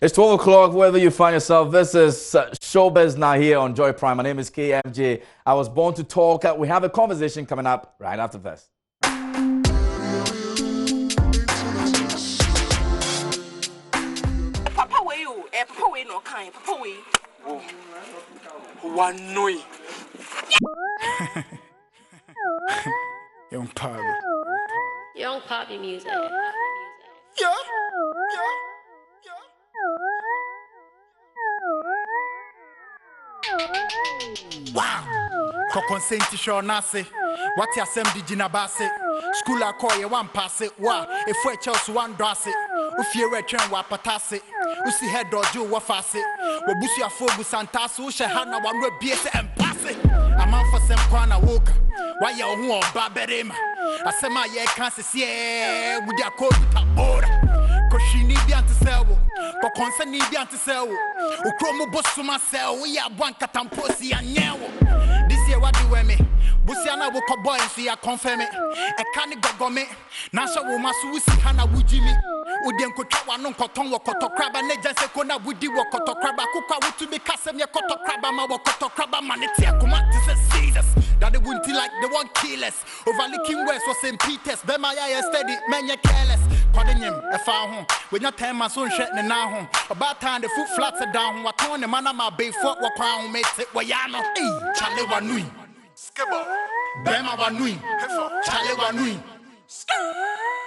It's 12 o'clock, wherever you find yourself. This is Showbiz Now here on JoyPrime. My name is KMJ. I was born to talk. We have a conversation coming up right after this. Papa way you, Papa way no kind, Papa way. One no. Young Poppy. Young Poppy music. Yeah. Wow. For consent to show nasi. What you asem di jinabase. School a call you one pass it. Wow. If we chose one dross it. If you return wa patase. Usi head or do wa fase. Wabusi a fogu santasu. Shahana one we BS and pass it. A man for some kwana woka. Why you who baberema? I say my ye can't see with your coat tabora. Cause she need the anti-sell. But concern need the anti-sell. Ukromo boss to myself. We are one catamposi and now. This year what do we me? Busiana woke up boy and see I confirm it. A canny go me. Nasha woman susi hana wujimi. Udien kotawa non koton wa koto kraba ne janse kona wudi wa koto kraba kuka wutu be kasem ya koto kraba ma wa koto kraba maniti akuma tise Jesus. That they wouldn't like they want kill us. Overlooking West was St. Peter's. Be my eye steady, man, you careless. Calling him a foul home. When you tell my son shit now home. About time the foot flats are down. What on the man of my bay fort, what crown makes it. Wayano, Charlie Wanui. Skibble. Bema Wanui. Charlie Wanui.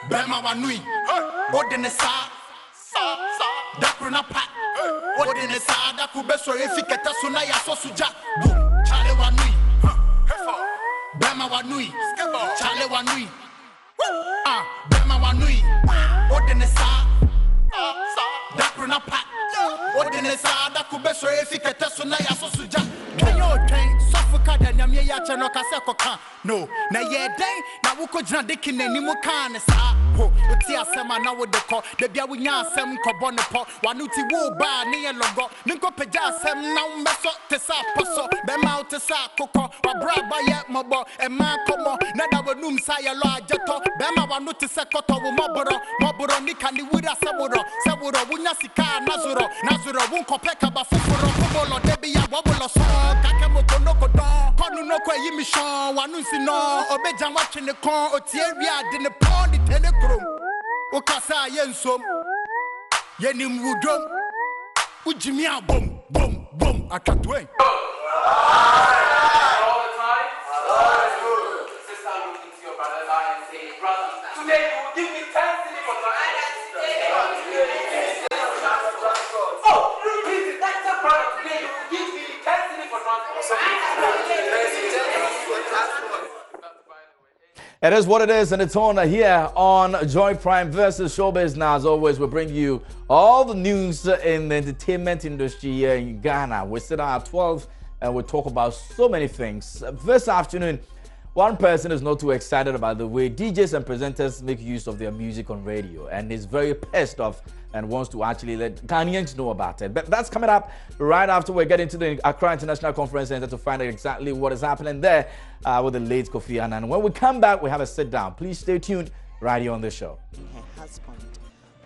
Bema Wanui. What in the sa? That runa pat. What in the sa? That could be so if you get a sunaya so suja. Charlie Wanui. Bema Wanui, Charlie Wanui, Bema Wanui, what in the sa? That run up, what in the sa? That could be so if you get a sunaya so suja. Can you train Suffolk and Yamia Chanoka Sekoka? No, na ye day, na wuko jina dikin ni mukane sa. Ho, utia sema na wo deko, de bia wunya sem kobone po, wanuti wo ba ni ye logo, minko peja sem na umbeso te sa poso, bema te sa koko, wa braba ye mobo, e man komo, na da wonum sa ye lo ajeto, bema wanuti se koto wo moboro nika ni wira seburo wunya sika nazuro wunko peka ba fufuro kubolo debi ya wabolo so, kakemo konoko don, konu no kwe yimishon, wanusi no, obejan watching the con, otieria din the pond, the telecrom. Okasa yensom, yenim wudom, ujimia boom, akatwe. Today you will give me 10 cedis for that's a product. Today you will give me 10 cedis for It is what it is, and it's on here on JoyPrime versus Showbiz Now. As always, we bring you all the news in the entertainment industry here in Ghana. We sit down at 12 and we talk about so many things. This afternoon, one person is not too excited about the way DJs and presenters make use of their music on radio, and is very pissed off and wants to actually let Ghanaians know about it. But that's coming up right after we get into the Accra International Conference Center to find out exactly what is happening there with the late Kofi Annan. When we come back, we have a sit down. Please stay tuned right here on the show. Her husband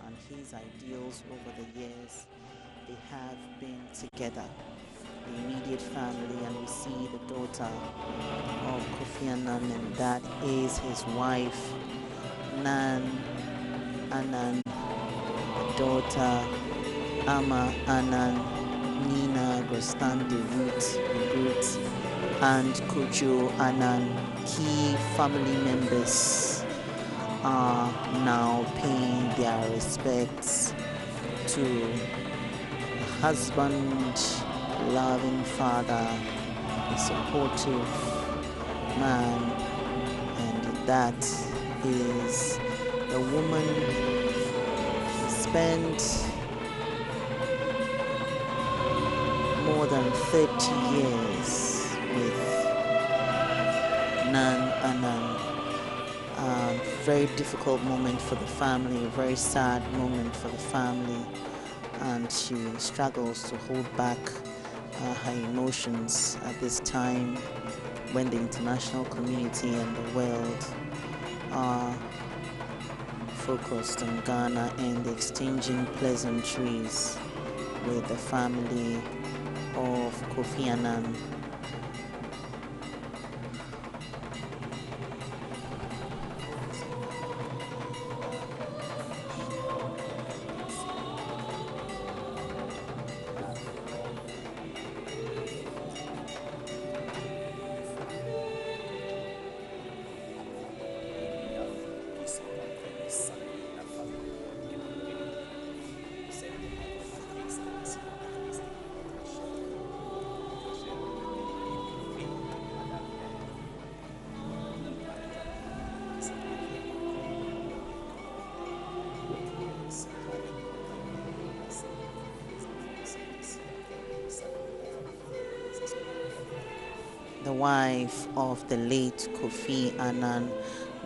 and his ideals over the years, they have been together. The immediate family, and we see the daughter of Kofi Annan, and that is his wife, Nan Annan, the daughter, Ama Annan, Nina Grostande Root, and Kojo Annan. Key family members are now paying their respects to the husband, loving father, a supportive man, and that is a woman who spent more than 30 years with Nan Annan. A very difficult moment for the family, a very sad moment for the family, and she struggles to hold back her emotions at this time when the international community and the world are focused on Ghana and exchanging pleasantries with the family of Kofi Annan. The wife of the late Kofi Annan,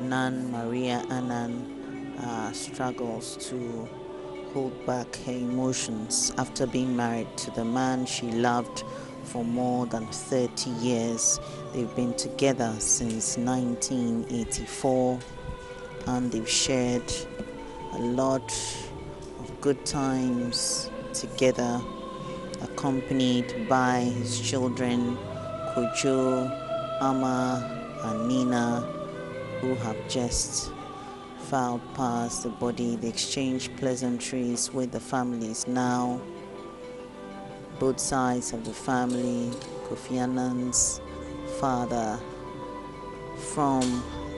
Nan Maria Annan, struggles to hold back her emotions after being married to the man she loved for more than 30 years. They've been together since 1984 and they've shared a lot of good times together, accompanied by his children, Kojo, Ama, and Nina, who have just filed past the body. They exchange pleasantries with the families now. Both sides of the family, Kofi Annan's father from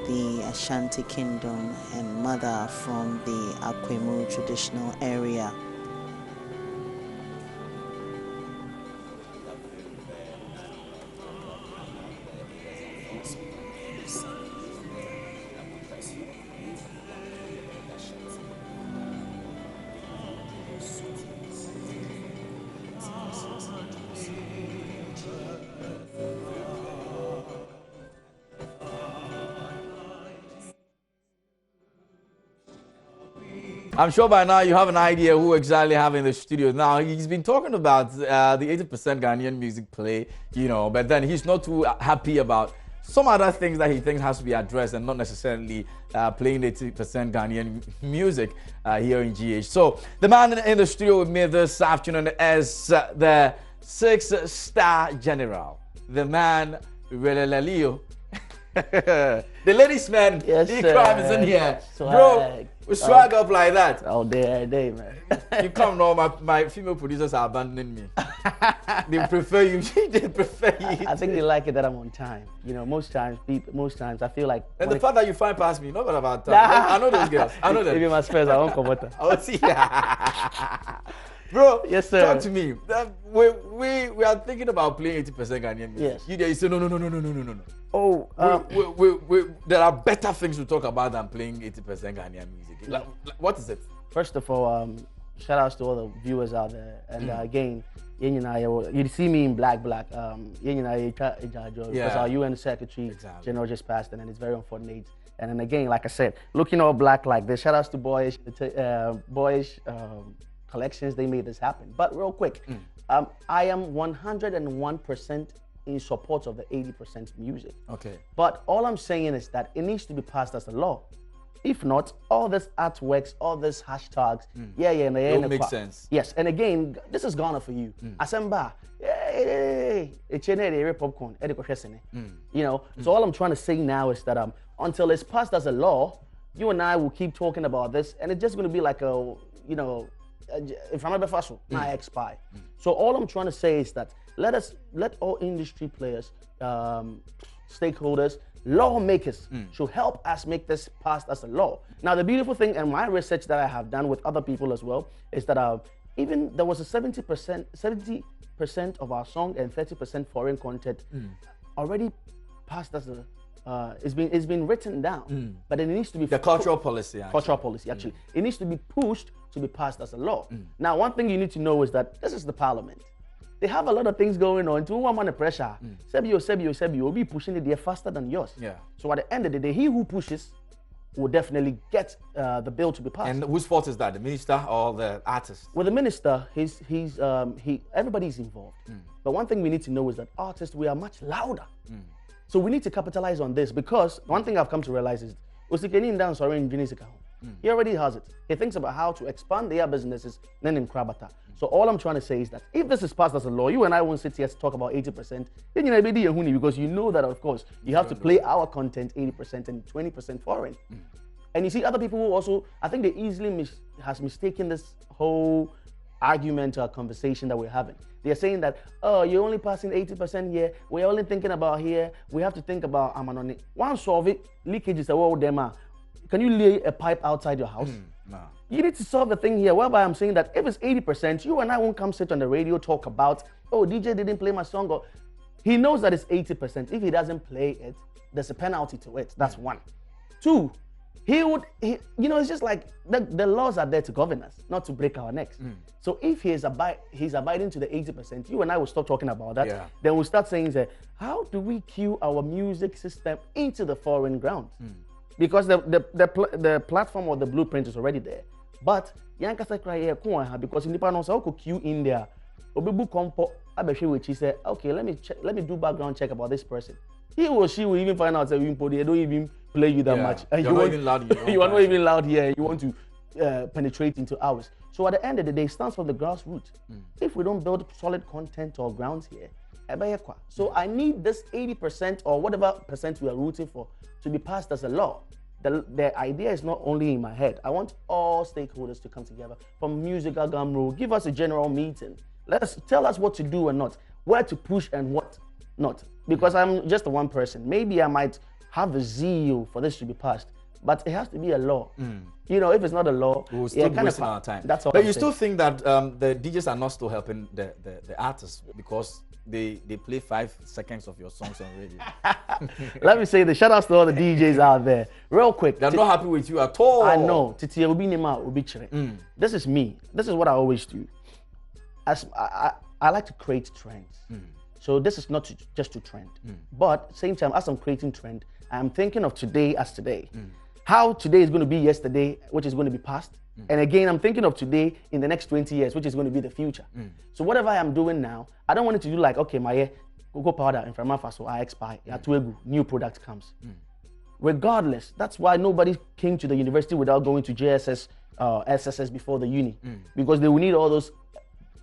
the Ashanti Kingdom and mother from the Akwemu traditional area. I'm sure by now you have an idea who exactly have in the studio. Now, he's been talking about the 80% Ghanaian music play, you know, but then he's not too happy about some other things that he thinks has to be addressed and not necessarily playing 80% Ghanaian music here in GH. So, the man in the studio with me this afternoon is the 6-star general, the man, Relelio. The ladies' man, Yes, JoyPrime is in here. Swag. Bro, we swag up like that. All day, every day, man. You come now, my female producers are abandoning me. They prefer you. They prefer you. I think they like it that I'm on time. You know, most times I feel like. And the fact that you find past me, not about time. I know those girls. I know them. Maybe my spares, I won't come with Oh, see. Bro, Yes, sir. talk to me. We are thinking about playing 80% Ghanaian music. Yes. You say no. Oh, There are better things to talk about than playing 80% Ghanaian music. Like, what is it? first of all, shout outs to all the viewers out there. And again, you see me in black. Because our UN Secretary General just passed, and then it's very unfortunate. And then again, like I said, looking all black like this. Shout outs to Boyish Collections. They made this happen. But real quick, I am 101% in support of the 80% music. Okay. But all I'm saying is that it needs to be passed as a law. If not, all this artworks, all these hashtags, It makes sense. Yes, and again, this is Ghana for you. Asemba, popcorn, you know. So all I'm trying to say now is that until it's passed as a law, you and I will keep talking about this, and it's just going to be like a, you know, if I'm a my expire. So all I'm trying to say is that let all industry players, stakeholders, lawmakers should help us make this passed as a law. Now, the beautiful thing, and my research that I have done with other people as well, is that even there was a 70% of our song and 30% foreign content already passed as a. It's been written down, but it needs to be the cultural policy. Actually. Cultural policy, actually, it needs to be pushed to be passed as a law. Now, one thing you need to know is that this is the parliament. They have a lot of things going on. To one under pressure, Sebio will be pushing it there faster than yours. Yeah. So at the end of the day, he who pushes will definitely get the bill to be passed. And whose fault is that? The minister or the artist? With the minister, everybody's involved. But one thing we need to know is that artists, we are much louder. So we need to capitalize on this, because one thing I've come to realize is He already has it. He thinks about how to expand their businesses, then in Krabata. So all I'm trying to say is that if this is passed as a law, you and I won't sit here to talk about 80%, then you know, because you know that, of course, you have to play our content 80% and 20% foreign. And you see other people who also, I think they easily has mistaken this whole argument or conversation that we're having. They're saying that, oh, you're only passing 80% here. We're only thinking about here. We have to think about Amanoni. One solve it, leakages are all them are. Can you lay a pipe outside your house? No. You need to solve the thing here, whereby I'm saying that if it's 80%, you and I won't come sit on the radio, talk about, oh, DJ didn't play my song. Or he knows that it's 80%. If he doesn't play it, there's a penalty to it. That's one. Two, you know, it's just like the laws are there to govern us, not to break our necks. So if he's abiding to the 80%, you and I will stop talking about that. Yeah. Then we'll start saying, how do we cue our music system into the foreign ground? Because the platform or the blueprint is already there. But Yankasa cry here because in the panel so could queue in there. Obibu compo abeshi which he said, okay, let me do background check about this person. He or she will even find out that they don't even play you that much. And You're not even loud. You are not even loud here. You want to penetrate into ours. So at the end of the day, it stands for the grassroots. If we don't build solid content or grounds here, so I need this 80% or whatever percent we are rooting for to be passed as a law. The idea is not only in my head. I want all stakeholders to come together from musical gumroad, give us a general meeting. Tell us what to do and not, where to push and what not. Because I'm just one person. Maybe I might have the zeal for this to be passed, but it has to be a law. You know, if it's not a law, we'll still be wasting our time. That's all. But you still think that the DJs are not still helping the artists because they play 5 seconds of your songs on radio. Let me say the shout outs to all the DJs out there. Real quick. They're not happy with you at all. I know. This is me. This is what I always do. As I like to create trends. So this is not just to trend. But same time, as I'm creating trend, I'm thinking of today as today. How today is going to be yesterday, which is going to be past. And again, I'm thinking of today in the next 20 years, which is going to be the future. So whatever I am doing now, I don't want it to do like, okay, my cocoa powder in Frama so I expire, new product comes. Regardless, that's why nobody came to the university without going to JSS, SSS before the uni. Because they will need all those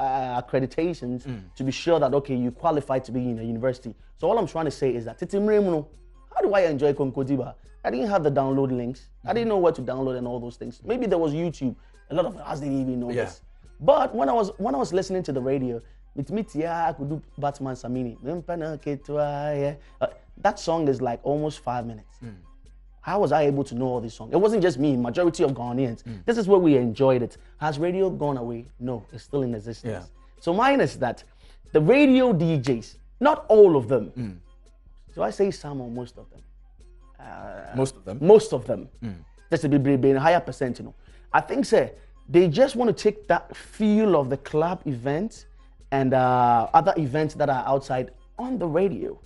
accreditations to be sure that, okay, you qualify to be in a university. So all I'm trying to say is that, how do I enjoy Konkodiba? I didn't have the download links. I didn't know where to download and all those things. Maybe there was YouTube. A lot of us didn't even know this. But when I was listening to the radio, I could do Batman Samini. That song is like almost 5 minutes. How was I able to know all these songs? It wasn't just me, majority of Ghanaians. This is where we enjoyed it. Has radio gone away? No, it's still in existence. So mine is that the radio DJs, not all of them. Do I say some or most of them? Most of them? Most of them. Just to be a higher percent, you know. I think, they just want to take that feel of the club event and other events that are outside on the radio.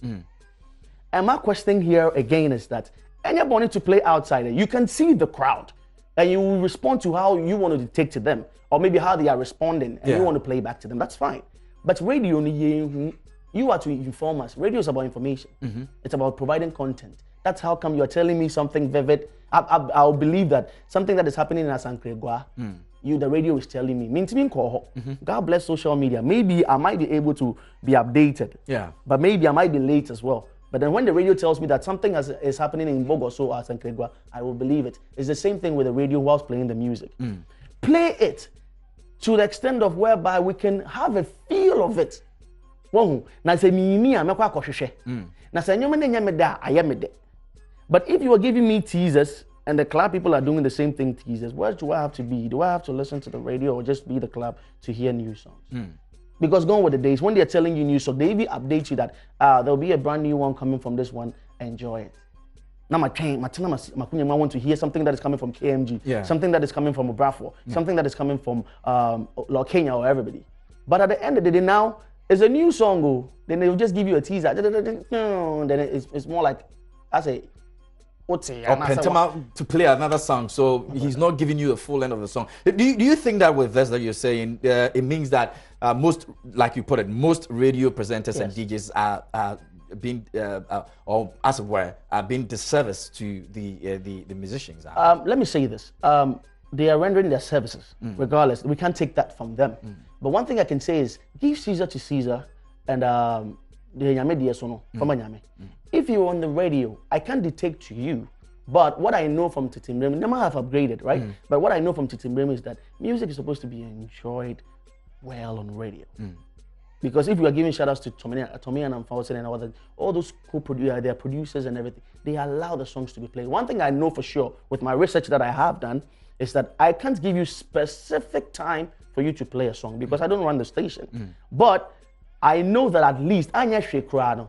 And my question here again is that anybody to play outside, you can see the crowd and you will respond to how you want to take to them or maybe how they are responding and you want to play back to them. That's fine. But radio, you are to inform us. Radio is about information. It's about providing content. That's how come you are telling me something vivid. I'll believe that something that is happening in Asankregwa, the radio is telling me. God bless social media. Maybe I might be able to be updated. But maybe I might be late as well. But then when the radio tells me that something is happening in Bogoso or Asankregwa, I will believe it. It's the same thing with the radio whilst playing the music. Play it to the extent of whereby we can have a feel of it. But if you are giving me teasers and the club people are doing the same thing teasers, where do I have to be? Do I have to listen to the radio or just be the club to hear new songs? Because gone were the days when they're telling you new songs, they even update you that there'll be a brand new one coming from this one, enjoy it. Now I want to hear something that is coming from KMG, something that is coming from Obrafo, something that is coming from Kenya or everybody. But at the end of the day now, it's a new song, then they'll just give you a teaser. Then it's more like, I say, or Pentama to play another song, so he's not giving you the full end of the song. Do you think that with this that you're saying, it means that most, like you put it, most radio presenters and DJs being or as it were being disservice to the musicians? Let me say this. They are rendering their services, regardless. We can't take that from them. But one thing I can say is give Caesar to Caesar and if you're on the radio, I can't dictate to you. But what I know from Titimbrem, they might have upgraded, right? But what I know from Titimbrem is that music is supposed to be enjoyed well on radio. Because if you are giving shout outs to Tommy and Amfawson and all those co-producers, their producers and everything, they allow the songs to be played. One thing I know for sure with my research that I have done is that I can't give you specific time for you to play a song because I don't run the station. But I know that at least Anya Shekrano,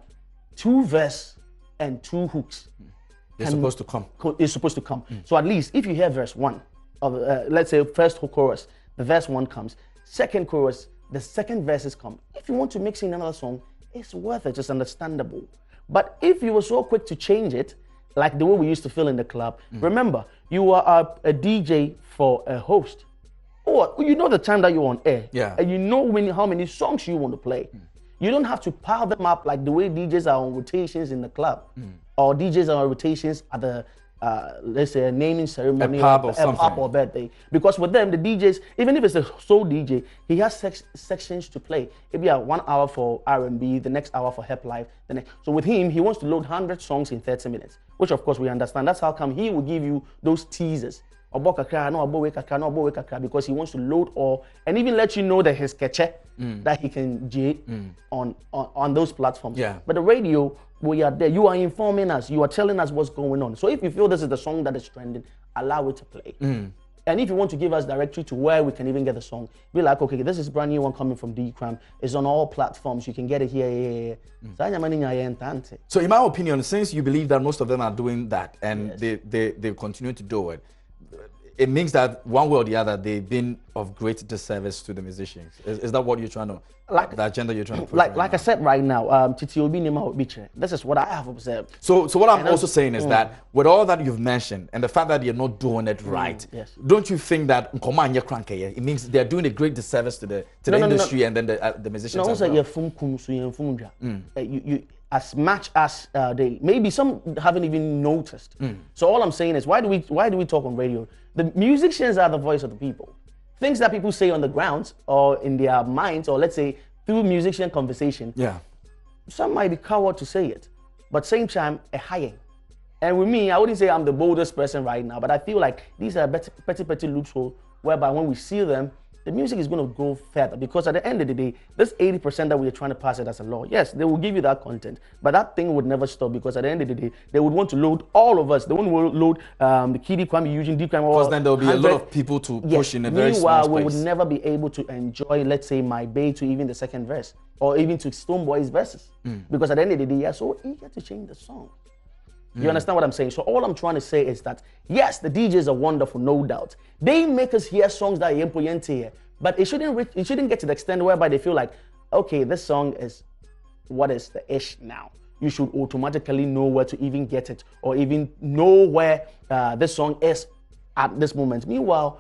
2 verse and 2 hooks. They're supposed to come. It's supposed to come. So at least if you hear verse 1 of let's say first chorus, the verse 1 comes, second chorus, the second verses come. If you want to mix in another song, it's worth it. It's understandable. But if you were so quick to change it, like the way we used to feel in the club, remember you are a DJ for a host. Or you know the time that you're on air, and you know how many songs you want to play. You don't have to pile them up like the way DJs are on rotations in the club, or DJs are on rotations at the let's say a naming ceremony, a pub or birthday. Because with them, the DJs, even if it's a sole DJ, he has sections to play. Maybe 1 hour for R&B, the next hour for hip life. So with him, he wants to load 100 songs in 30 minutes, which of course we understand. That's how come he will give you those teasers. Because he wants to load all and even let you know that his catcher that he can J on those platforms. But the radio, we are there. You are informing us. You are telling us what's going on. So if you feel this is the song that is trending, allow it to play. And if you want to give us directory to where we can even get the song, be like, okay, this is brand new one coming from JoyPrime. It's on all platforms. You can get it here. So in my opinion, since you believe that most of them are doing that and they continue to do it, it means that one way or the other, they've been of great disservice to the musicians. Is that what you're trying to, the agenda you're trying to push? Like I said right now, this is what I have observed. So what I'm also saying is that with all that you've mentioned and the fact that you're not doing it right, don't you think that it means they're doing a great disservice to the industry and then the musicians as well? As much as they maybe some haven't even noticed. So all I'm saying is why do we talk on radio? The musicians are the voice of the people. Things that people say on the grounds or in their minds, or let's say through musician conversation. Some might be coward to say it, but same time a high. And with me, I wouldn't say I'm the boldest person right now, but I feel like these are petty loopholes whereby when we see them, the music is going to go further, because at the end of the day, this 80% that we are trying to pass it as a law, yes, they will give you that content, but that thing would never stop, because at the end of the day, they would want to load all of us. They wouldn't load the Kiddy Kwame using deep crime. Because then there will be a lot of people to push in a very small space. Meanwhile, we would never be able to enjoy, let's say, My Bay to even the second verse, or even to Stoneboy's verses, because at the end of the day, they are so eager to change the song. You understand what I'm saying? So all I'm trying to say is that, yes, the DJs are wonderful, no doubt. They make us hear songs that are here, but it shouldn't get to the extent whereby they feel like, okay, this song is what is the ish now. You should automatically know where to even get it, or even know where this song is at this moment. Meanwhile,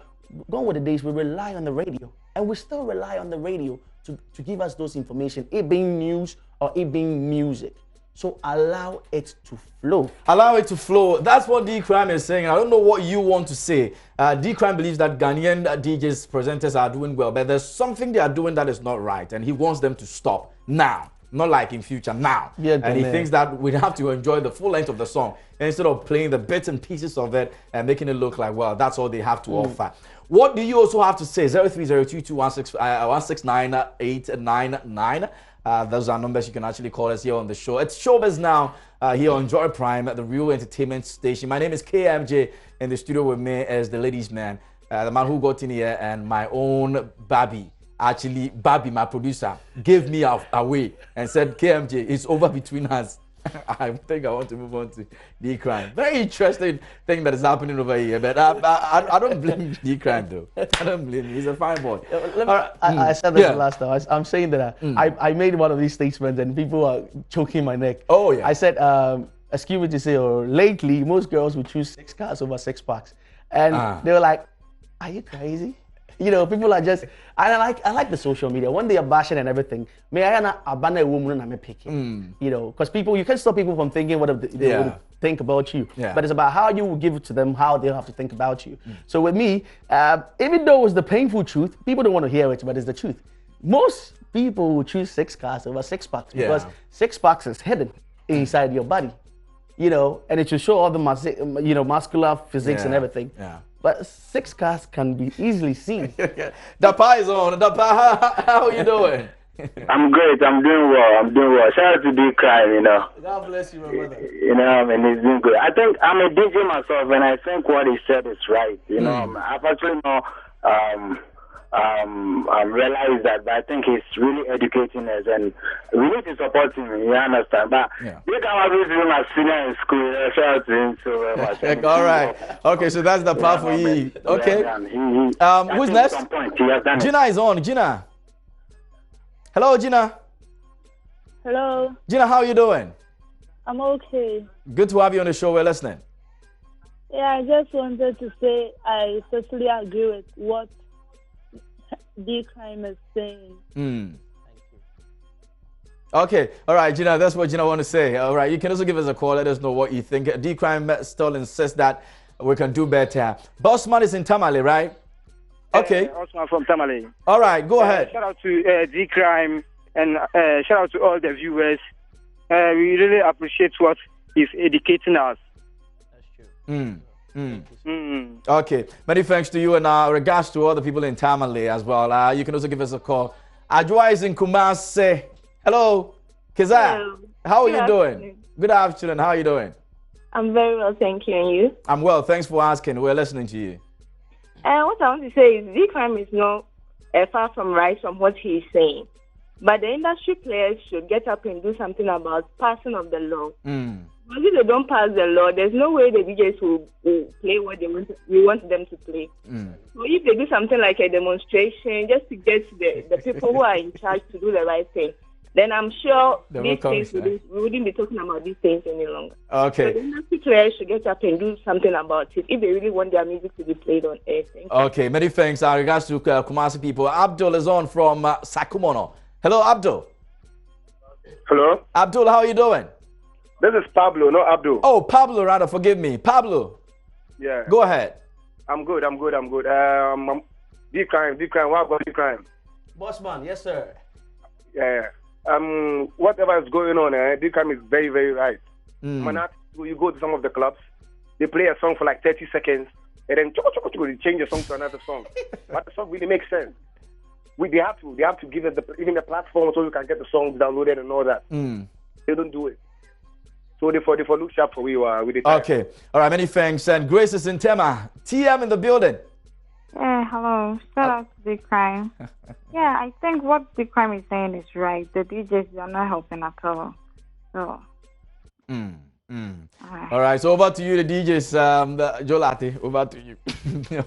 gone with the days, we rely on the radio, and we still rely on the radio to give us those information, it being news or it being music. So allow it to flow. Allow it to flow. That's what JoyPrime is saying. I don't know what you want to say. JoyPrime believes that Ghanaian DJs, presenters are doing well, but there's something they are doing that is not right, and he wants them to stop now. Not like in future, now. And he thinks that we have to enjoy the full length of the song instead of playing the bits and pieces of it and making it look like, well, that's all they have to offer. What do you also have to say? 030221698999. Those are numbers you can actually call us here on the show. It's Showbiz Now here on JoyPrime, the real entertainment station. My name is KMJ. In the studio with me is the ladies' man, the man who got in here, and my own Babi. Actually, Babi, my producer, gave me away and said, KMJ, it's over between us. I think I want to move on to JoyPrime. Very interesting thing that is happening over here, but I don't blame JoyPrime though. I don't blame him. He's a fine boy. I said this last time. I'm saying that I made one of these statements and people are choking my neck. Oh yeah. I said, excuse me to say, or lately most girls would choose 6 cars over 6 packs, and they were like, "Are you crazy?" You know, people are just. I like the social media. When they are bashing and everything, may I not abandon a woman and I'm picking. You know, because people, you can't stop people from thinking what they would think about you. Yeah. But it's about how you will give it to them, how they'll have to think about you. So with me, even though it's the painful truth, people don't want to hear it, but it's the truth. Most people will choose 6 cars over 6 packs because 6 packs is hidden inside your body. You know, and it will show all the muscular physics and everything. Yeah. But 6 cars can be easily seen. The pie is on. The pie, how are you doing? I'm great. I'm doing well. Shout out to JoyPrime, you know. God bless you, my brother. You know, I mean, he's doing good. I think I'm a DJ myself, and I think what he said is right. You know, I've actually realized that, but I think he's really educating us, and we need to support him. You understand? But they can always be my senior in school. Shout out to him so very much. All right. Okay, so that's the part for you. Okay. Who's next? Gina is on. Gina. Hello, Gina. Hello. Gina, how are you doing? I'm okay. Good to have you on the show. We're listening. Yeah, I just wanted to say I totally agree with what JoyPrime is saying. Thank you. Okay, all right, Gina, that's what Gina want to say. All right, you can also give us a call. Let us know what you think. JoyPrime still insists that we can do better. Bossman is in Tamale, right? Okay. Bossman from Tamale. All right, go ahead. Shout out to JoyPrime and shout out to all the viewers. We really appreciate what he's educating us. That's true. Okay, many thanks to you, and regards to all the people in Tamale as well. You can also give us a call. Ajwa is in Kumasi. Hello, Kiza. Hello. How are you Good doing? afternoon. Good afternoon. How are you doing? I'm very well, thank you. And you? I'm well. Thanks for asking. We're listening to you. What I want to say is JoyPrime is not far from right from what he's saying. But the industry players should get up and do something about passing of the law. Because if they don't pass the law, there's no way the DJs will play what we want them to play. So if they do something like a demonstration, just to get the people who are in charge to do the right thing, then I'm sure these things we wouldn't be talking about these things any longer. Okay. So the industry players should get up and do something about it if they really want their music to be played on air. Okay, many thanks. In regards to Kumasi people, Abdul is on from Sakumono. Hello, Abdul. Hello? Abdul, how are you doing? This is Pablo, not Abdul. Oh, Pablo, rather, forgive me. Pablo. Yeah. Go ahead. I'm good. JoyPrime, what about JoyPrime? Bossman, yes, sir. Yeah. Whatever is going on, JoyPrime is very, very right. When you go to some of the clubs, they play a song for like 30 seconds, and then they change the song to another song. But the song really makes sense. They have to give it even the platform so you can get the songs downloaded and all that. They don't do it. So they for look sharp for you with the time. Okay. All right, many thanks. And Grace is in Tema. TM in the building. Yeah, hello. Shout out to JoyPrime. Yeah, I think what JoyPrime is saying is right. The DJs are not helping at all. So. All right, so over to you, the DJs, Joe Latte, over to you.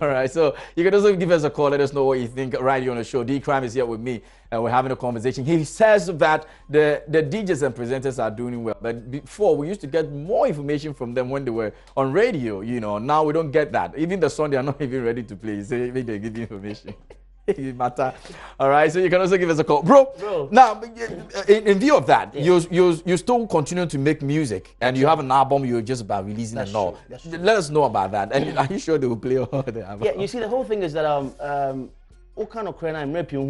All right, so you can also give us a call, let us know what you think right here on the show. JoyPrime is here with me, and we're having a conversation. He says that the DJs and presenters are doing well, but before we used to get more information from them when they were on radio, you know. Now we don't get that. Even the song they are not even ready to play, so they give you information. It matter. All right, so you can also give us a call, bro. Now, in view of that, you still continue to make music, and you have an album you're just about releasing and all. Let us know about that. And are you sure they will play all the album? Yeah, you see, the whole thing is that all kind of crane I'm rapping,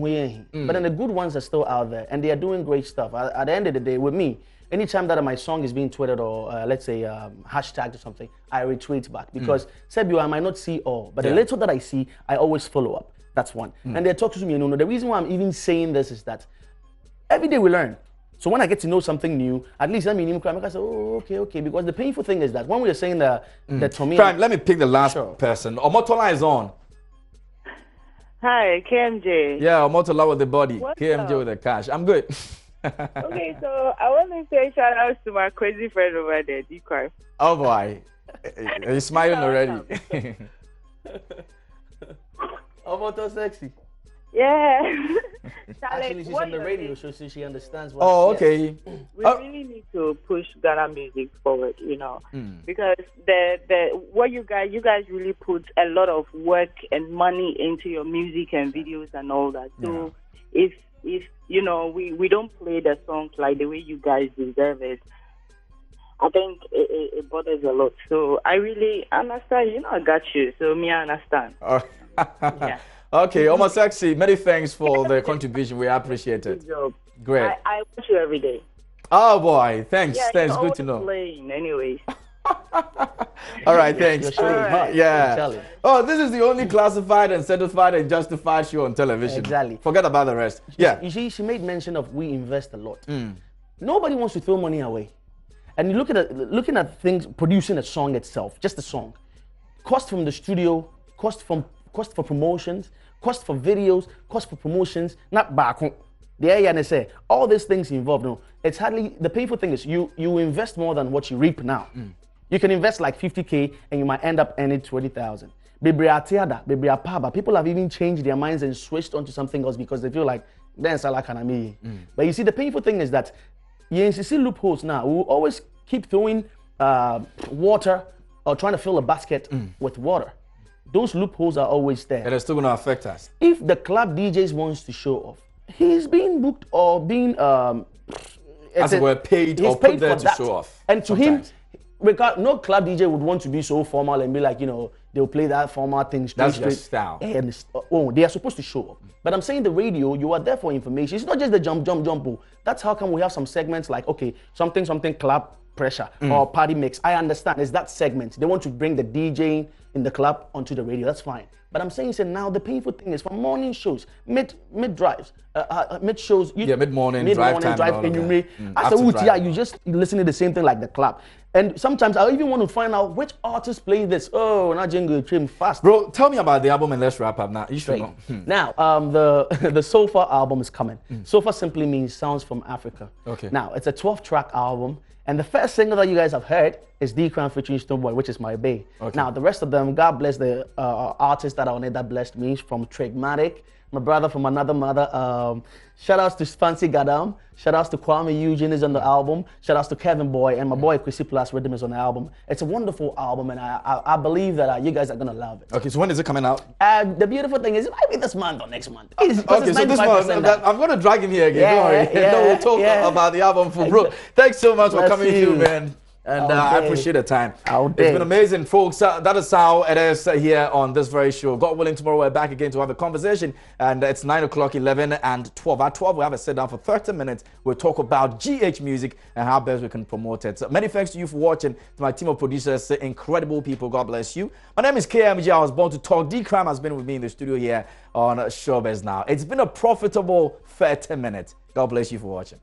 but then the good ones are still out there, and they are doing great stuff. At the end of the day, with me, anytime that my song is being tweeted or let's say hashtagged or something, I retweet back because Sebio, I might not see all, but the little that I see, I always follow up. That's one. And they talk to me, you know, the reason why I'm even saying this is that every day we learn. So when I get to know something new, at least let me I say, oh, okay. Because the painful thing is that when we are saying the Tommy... Prime, let me pick the last person. Omotola is on. Hi, KMJ. Yeah, Omotola with the body. What's KMJ up? with the cash. I'm good. Okay, so I want to say shout out to my crazy friend over there, JoyPrime. Oh boy. He's smiling already. Omoto sexy. Yeah. Actually, she's on the radio show, so she understands what. Oh, yes. okay. We really need to push Ghana music forward, because what you guys really put a lot of work and money into your music and videos and all that. So if we don't play the songs like the way you guys deserve it, I think it bothers a lot. So I really understand. I got you. So me, I understand. Yeah. Okay, Oma Sexy, many thanks for the contribution. We appreciate it. Good job. Great. I watch you every day. Oh boy, thanks. Yeah, Thanks. you're Good to know. Playing, anyways. All right, thanks. You're showing hot. Yeah. Oh, this is the only classified and certified and justified show on television. Exactly. Forget about the rest. Yeah. You see, she made mention of we invest a lot. Nobody wants to throw money away. And you looking at things, producing a song itself, just a song, cost from the studio, cost for promotions, cost for videos, cost for promotions, not back home. Say all these things involved. No, it's hardly the painful thing is you invest more than what you reap now. You can invest like 50K and you might end up earning 20,000. People have even changed their minds and switched onto something else because they feel like then Salah Kanami. But you see, the painful thing is that you see loopholes now. We will always keep throwing water or trying to fill a basket with water. Those loopholes are always there. And it's still going to affect us. If the club DJs wants to show off, he's being booked or being as it were paid or put there to show off. And to him, no club DJ would want to be so formal and be like, they'll play that formal thing straight. That's your style. And they are supposed to show off. But I'm saying the radio, you are there for information. It's not just the jump. That's how come we have some segments like, okay, something club pressure or party mix. I understand. It's that segment. They want to bring the DJ in the club onto the radio. That's fine. But I'm saying, now the painful thing is for morning shows, mid drives, mid shows. Mid-morning, drive time. You just listen to the same thing like the club. And sometimes I even want to find out which artists play this. Oh, not jingle trim fast. Bro, tell me about the album and let's wrap up now. You should know. Now, the Sofa album is coming. Sofa simply means sounds from Africa. Okay. Now, it's a 12-track album. And the first single that you guys have heard is D-Crown featuring Stoneboy, which is my bae. Okay. Now, the rest of them, God bless the artists that are on it that blessed me, from Tregmatic, my brother from another mother. Shout outs to Fancy Gadam. Shout outs to Kwame Eugene is on the album. Shout outs to Kevin Boy and my boy Chrissy Plus Rhythm is on the album. It's a wonderful album and I believe that you guys are going to love it. Okay, so when is it coming out? The beautiful thing is it might be this month or next month. Okay, so this month, I'm going to drag him here again. Don't worry. We'll talk about the album for bro. Thanks so much for coming through, man. And I appreciate the time. It's been amazing, folks. That is how it is here on this very show. God willing, tomorrow we're back again to have a conversation. And it's 9 o'clock, 11, and 12. At 12, we have a sit down for 30 minutes. We'll talk about GH music and how best we can promote it. So many thanks to you for watching. To my team of producers, incredible people. God bless you. My name is KMG. I was born to talk. D-Crime has been with me in the studio here on Showbiz Now. It's been a profitable 30 minutes. God bless you for watching.